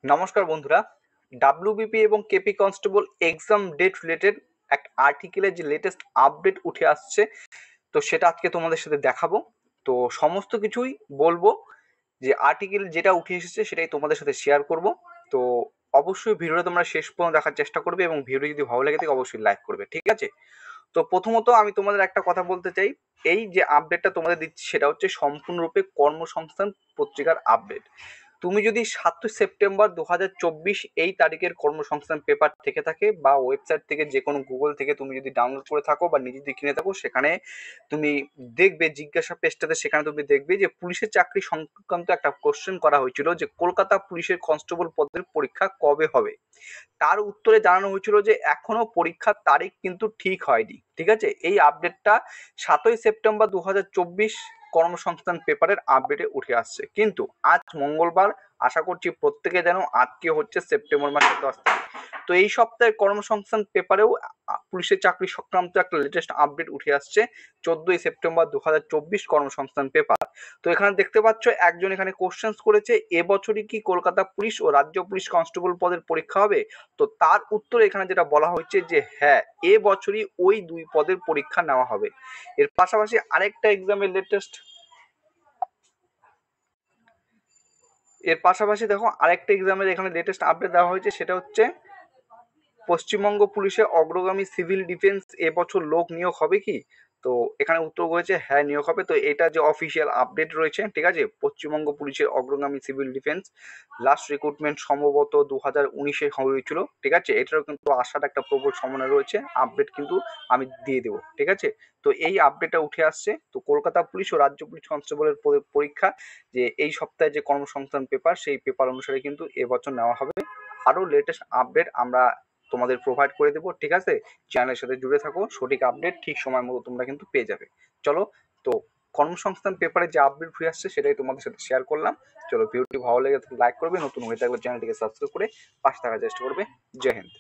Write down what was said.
নমস্কার বন্ধুরা, ডাব্লিউবিপি এবং KP constable exam date related এক আর্টিকেলের যে লেটেস্ট আপডেট উঠে আসছে, তো সেটা আজকে তোমাদের সাথে দেখাবো। তো সমস্ত কিছুই বলবো, যে আর্টিকেল যেটা উঠে এসেছে সেটাই তোমাদের সাথে শেয়ার করব। তো অবশ্যই ভিডিওটা তোমরা শেষ পর্যন্ত দেখার চেষ্টা করবে এবং ভিডিও যদি ভালো লাগে থাকে অবশ্যই লাইক করবে, ঠিক আছে? তো প্রথমত আমি তোমাদের একটা কথা বলতে চাই, এই যে আপডেটটা তোমাদের দিচ্ছি সেটা হচ্ছে সম্পূর্ণরূপে কর্মসংস্থান পত্রিকার আপডেট। তুমি যদি 7 সেপ্টেম্বর 2024 এই তারিখের কর্মসংস্থান পেপার থেকে থাকে বা ওয়েবসাইট থেকে, যে কোনো গুগল থেকে তুমি যদি ডাউনলোড করে থাকো বা নিজে যদি কিনে থাকো, সেখানে তুমি দেখবে জিজ্ঞাসা পেজটাতে, সেখানে তুমি দেখবে যে পুলিশের চাকরি সংক্রান্ত একটা কোশ্চেন করা হয়েছিল যে কলকাতা পুলিশের কনস্টেবল পদের পরীক্ষা কবে হবে। তার উত্তরে জানানো হয়েছিল যে এখনো পরীক্ষার তারিখ কিন্তু ঠিক হয়নি, ঠিক আছে? এই আপডেটটা 7 সেপ্টেম্বর 2024 কর্মসংস্থান পেপারের আপডেটে উঠে আসছে। কিন্তু আজ মঙ্গলবার, আশা করছি প্রত্যেকে জানো আজকে হচ্ছে সেপ্টেম্বর মাসের 10 তারিখ। তো এই সপ্তাহের কর্মসংস্থান পেপারেও পুলিশের চাকরি সংক্রান্ত একটা লেটেস্ট আপডেট উঠে আসছে 14 সেপ্টেম্বর 2024 কর্মসংস্থান পেপার। তো এখানে দেখতে পাচ্ছ একজন এখানে কোশ্চেন করেছে, এবছরই কি কলকাতা পুলিশ ও রাজ্য পুলিশ কনস্টেবল পদের পরীক্ষা হবে? তো তার উত্তরে এখানে যেটা বলা হয়েছে যে হ্যাঁ, এবছরই ওই দুই পদের পরীক্ষা নেওয়া হবে। এর পাশাপাশি আরেকটা এক্সামের লেটেস্ট, এর পাশাপাশি দেখো আরেকটা এক্সামের এখানে লেটেস্ট আপডেট দেওয়া হয়েছে, সেটা হচ্ছে পশ্চিমবঙ্গ পুলিশের অগ্রগামী সিভিল ডিফেন্স এবছর লোক নিয়োগ হবে কি? তো এখানে উত্তর হয়েছে হ্যাঁ, নিয়োগ হবে। তো এটা যে অফিসিয়াল আপডেট রয়েছে, ঠিক আছে, পশ্চিমবঙ্গ পুলিশের অগ্রগামী সিভিল ডিফেন্স লাস্ট রিক্রুটমেন্ট সম্ভবত 2019-এ হয়েছিল, ঠিক আছে? এটারও কিন্তু আসার একটা প্রবল সম্ভাবনা রয়েছে, আপডেট কিন্তু আমি দিয়ে দেবো, ঠিক আছে? তো এই আপডেটটা উঠে আসছে। তো কলকাতা পুলিশ ও রাজ্য পুলিশ কনস্টেবলের পরীক্ষা যে এই সপ্তাহে যে কর্মসংস্থান পেপার, সেই পেপার অনুসারে কিন্তু এবছর নেওয়া হবে। আরও লেটেস্ট আপডেট আমরা তোমাদের প্রোভাইড করে দেবো, ঠিক আছে? চ্যানেলের সাথে জুড়ে থাকো, সঠিক আপডেট ঠিক সময় মতো তোমরা কিন্তু পেয়ে যাবে। চলো, তো কর্মসংস্থান পেপারে যে আপডেট হয়ে আসছে সেটাই তোমাদের সাথে শেয়ার করলাম। চলো, ভিডিওটি ভালো লেগে থাকলে লাইক করবে, নতুন হয়ে থাকলে চ্যানেলটিকে সাবস্ক্রাইব করে পাশে থাকার চেষ্টা করবে। জয় হিন্দ।